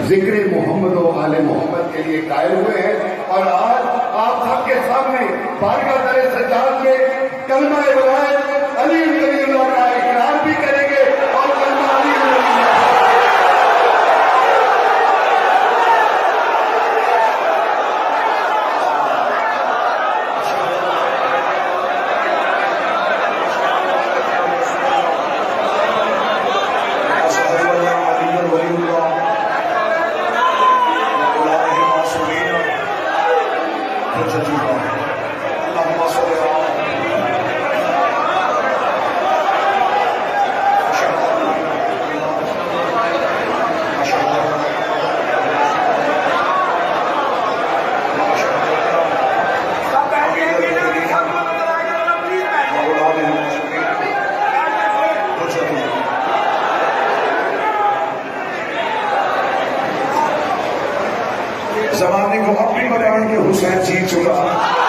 जिक्र मोहम्मद और आले मोहम्मद के लिए कायल हुए हैं। और आज आप सबके सामने बारगाह दर सज्जाद में कलमा वलायत अली वलीउल्लाह का इकरार भी करेंगे और कलमा अली वलीउल्लाह जमाने को अपनी बनाने के हुसैन जीत चुका।